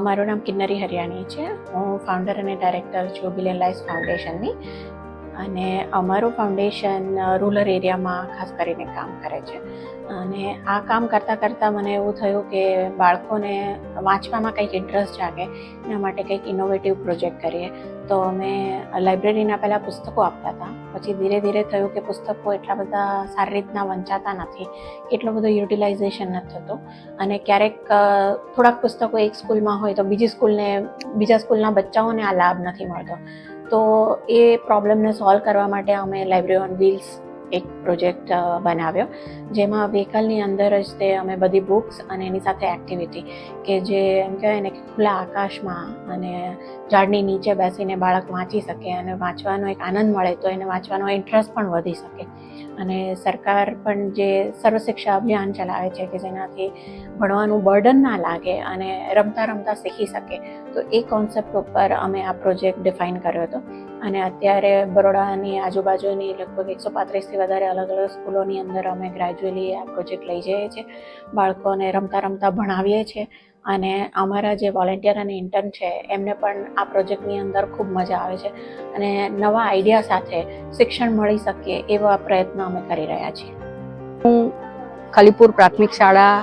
મારું નામ કિન્નરી હરિયાણી છે. હું ફાઉન્ડર અને ડાયરેક્ટર છું બિલિયન લાઇવ્સ ફાઉન્ડેશનની. અને અમારું ફાઉન્ડેશન રૂરલ એરિયામાં ખાસ કરીને કામ કરે છે. અને આ કામ કરતાં કરતાં મને એવું થયું કે બાળકોને વાંચવામાં કંઈક ઇન્ટરેસ્ટ જાગે, એના માટે કંઈક ઇનોવેટિવ પ્રોજેક્ટ કરીએ. તો અમે લાઇબ્રેરીના પહેલાં પુસ્તકો આપતા હતા. પછી ધીરે ધીરે થયું કે પુસ્તકો એટલા બધા સારી રીતના વંચાતા નથી, એટલો બધો યુટિલાઇઝેશન નથી થતું. અને ક્યારેક થોડાક પુસ્તકો એક સ્કૂલમાં હોય તો બીજા સ્કૂલના બચ્ચાઓને આ લાભ નથી મળતો. તો એ પ્રોબ્લેમને સોલ્વ કરવા માટે અમે લાઇબ્રેરી ઓન વ્હીલ્સ એક પ્રોજેક્ટ બનાવ્યો, જેમાં વ્હીકલની અંદર જ તે અમે બધી બુક્સ અને એની સાથે એક્ટિવિટી કે જે એમ કહેવાય ને કે ખુલ્લા આકાશમાં અને ઝાડની નીચે બેસીને બાળક વાંચી શકે અને વાંચવાનો એક આનંદ મળે તો એને વાંચવાનો ઇન્ટરેસ્ટ પણ વધી શકે. અને સરકાર પણ જે સર્વ શિક્ષા અભિયાન ચલાવે છે કે જેનાથી ભણવાનું બર્ડન ના લાગે અને રમતા રમતા શીખી શકે, તો એ કોન્સેપ્ટ ઉપર અમે આ પ્રોજેક્ટ ડિફાઇન કર્યો હતો. અને અત્યારે બરોડાની આજુબાજુની લગભગ 135થી વધારે અલગ અલગ સ્કૂલોની અંદર અમે ગ્રેજ્યુઅલી આ પ્રોજેક્ટ લઈ જઈએ છીએ. બાળકોને રમતા રમતા ભણાવીએ છીએ. અને અમારા જે વોલેન્ટિયર અને ઇન્ટર્ન છે એમને પણ આ પ્રોજેક્ટની અંદર ખૂબ મજા આવે છે. અને નવા આઈડિયા સાથે શિક્ષણ મળી શકે એવા પ્રયત્નો અમે કરી રહ્યા છીએ. હું ખલીપુર પ્રાથમિક શાળા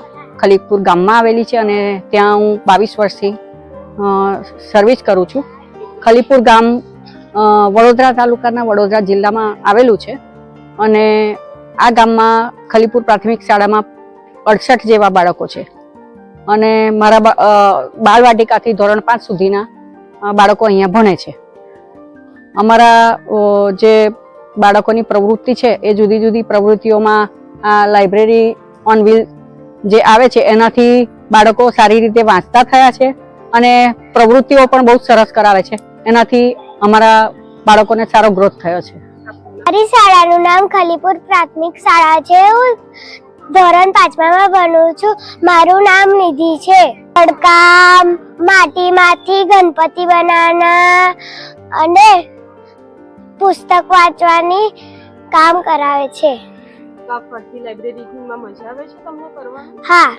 ખલીપુર ગામમાં આવેલી છે અને ત્યાં હું 22 વર્ષથી સર્વિસ કરું છું. ખલીપુર ગામ વડોદરા તાલુકાના વડોદરા જિલ્લામાં આવેલું છે. અને આ ગામમાં ખલીપુર પ્રાથમિક શાળામાં 68 જેવા બાળકો છે. અને મારા બાળવાટિકાથી ધોરણ 5 સુધીના બાળકો અહીંયા ભણે છે. અમારા જે બાળકોની પ્રવૃત્તિ છે એ જુદી જુદી પ્રવૃત્તિઓમાં આ લાઇબ્રેરી ઓન વ્હીલ જે આવે છે એનાથી બાળકો સારી રીતે વાંચતા થયા છે અને પ્રવૃત્તિઓ પણ બહુ સરસ કરાવે છે. એનાથી અમારા બાળકોને સારો ગ્રોથ થયો છે. મારી શાળાનું નામ ખલીપુર પ્રાથમિક શાળા છે. હું ધોરણ 5માં ભણું છું. મારું નામ નિધિ છે. તડકા માટીમાંથી ગણપતિ બનાવવાના અને પુસ્તક વાંચવાની કામ કરાવે છે. લાઇબ્રેરીમાં મજા આવે છે તમને કરવાની? હા.